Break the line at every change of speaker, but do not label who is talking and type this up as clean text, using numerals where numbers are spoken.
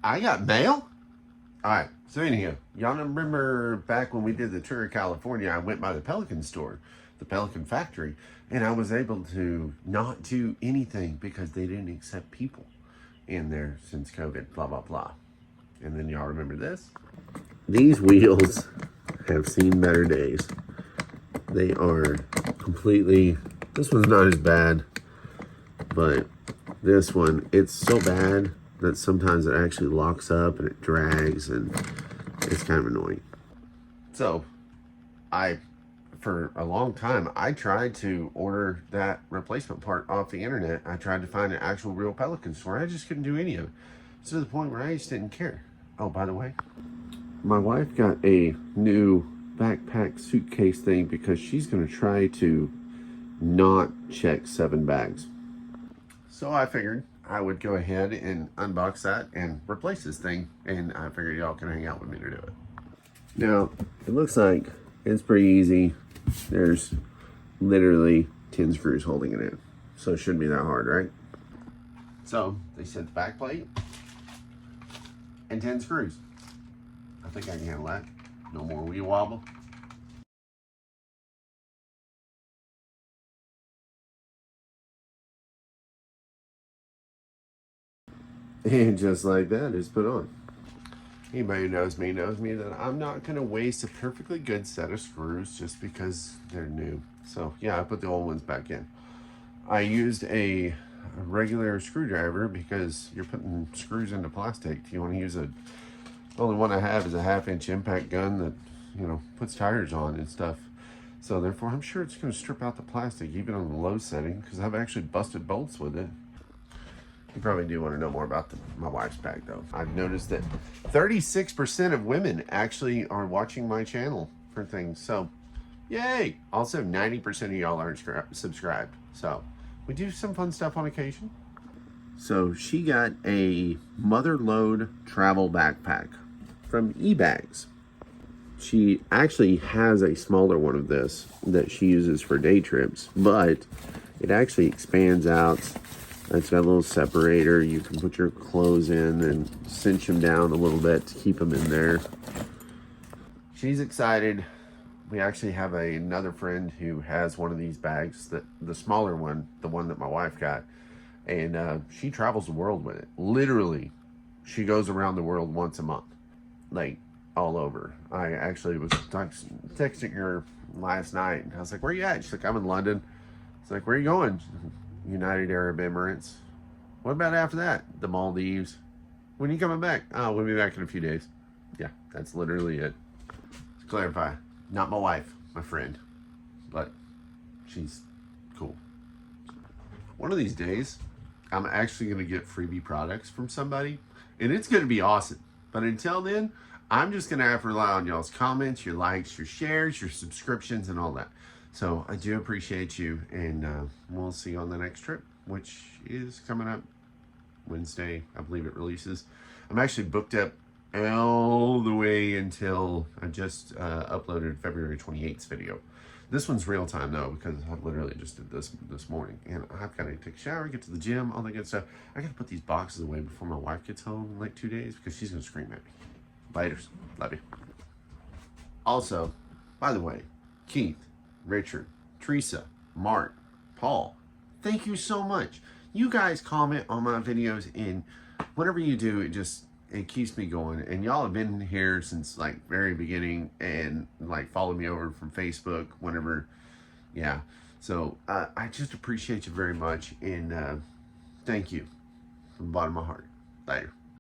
I got mail? Alright, so anyhow, y'all remember back when we did the tour of California, I went by the Pelican store, the Pelican factory, and I was able to not do anything because they didn't accept people in there since COVID, blah, blah, blah. And then y'all remember this? These wheels have seen better days. They are completely, this one's not as bad, but this one, it's so bad that sometimes it actually locks up and it drags and it's kind of annoying. So for a long time, I tried to order that replacement part off the internet. I tried to find an actual real Pelican store. I just couldn't do any of it. To the point where I just didn't care. Oh, by the way, my wife got a new backpack suitcase thing because she's going to try to not check 7 bags. So I figured I would go ahead and unbox that and replace this thing, and I figured y'all can hang out with me to do it. Now, it looks like it's pretty easy. There's literally 10 screws holding it in, so it shouldn't be that hard, right? So they said the back plate and 10 screws. I think I can handle that. No more wee wobble. And just like that, it's put on. Anybody who knows me that I'm not going to waste a perfectly good set of screws just because they're new. So yeah, I put the old ones back in. I used a regular screwdriver because you're putting screws into plastic. You want to use the only one I have is a 1/2-inch impact gun that, you know, puts tires on and stuff. So therefore, I'm sure it's going to strip out the plastic even on the low setting because I've actually busted bolts with it. You probably do want to know more about my wife's bag, though. I've noticed that 36% of women actually are watching my channel for things. So, yay! Also, 90% of y'all aren't subscribed. So, we do some fun stuff on occasion. So, she got a mother-load travel backpack from eBags. She actually has a smaller one of this that she uses for day trips, but it actually expands out. It's got a little separator. You can put your clothes in and cinch them down a little bit to keep them in there. She's excited. We actually have another friend who has one of these bags, the smaller one, the one that my wife got. And she travels the world with it. Literally, she goes around the world once a month. Like, all over. I actually was texting her last night. And I was like, where you at? She's like, I'm in London. It's like, where are you going? United Arab Emirates. What about after that? The Maldives. When are you coming back? Oh, we'll be back in a few days. Yeah, that's literally it. To clarify, not my wife, my friend. But she's cool. One of these days, I'm actually going to get freebie products from somebody. And it's going to be awesome. But until then, I'm just going to have to rely on y'all's comments, your likes, your shares, your subscriptions, and all that. So I do appreciate you, and we'll see you on the next trip, which is coming up Wednesday. I believe it releases. I'm actually booked up all the way until I just uploaded February 28th video. This one's real time though, because I literally just did this morning, and I've got to take a shower, get to the gym, all that good stuff. I got to put these boxes away before my wife gets home in like 2 days because she's gonna scream at me. Laters, love you. Also, by the way, Keith, Richard, Teresa, Mark, Paul, thank you so much. You guys comment on my videos, and whatever you do, it keeps me going. And y'all have been here since like very beginning, and like follow me over from Facebook whenever. Yeah, so I just appreciate you very much, and thank you from the bottom of my heart. Later.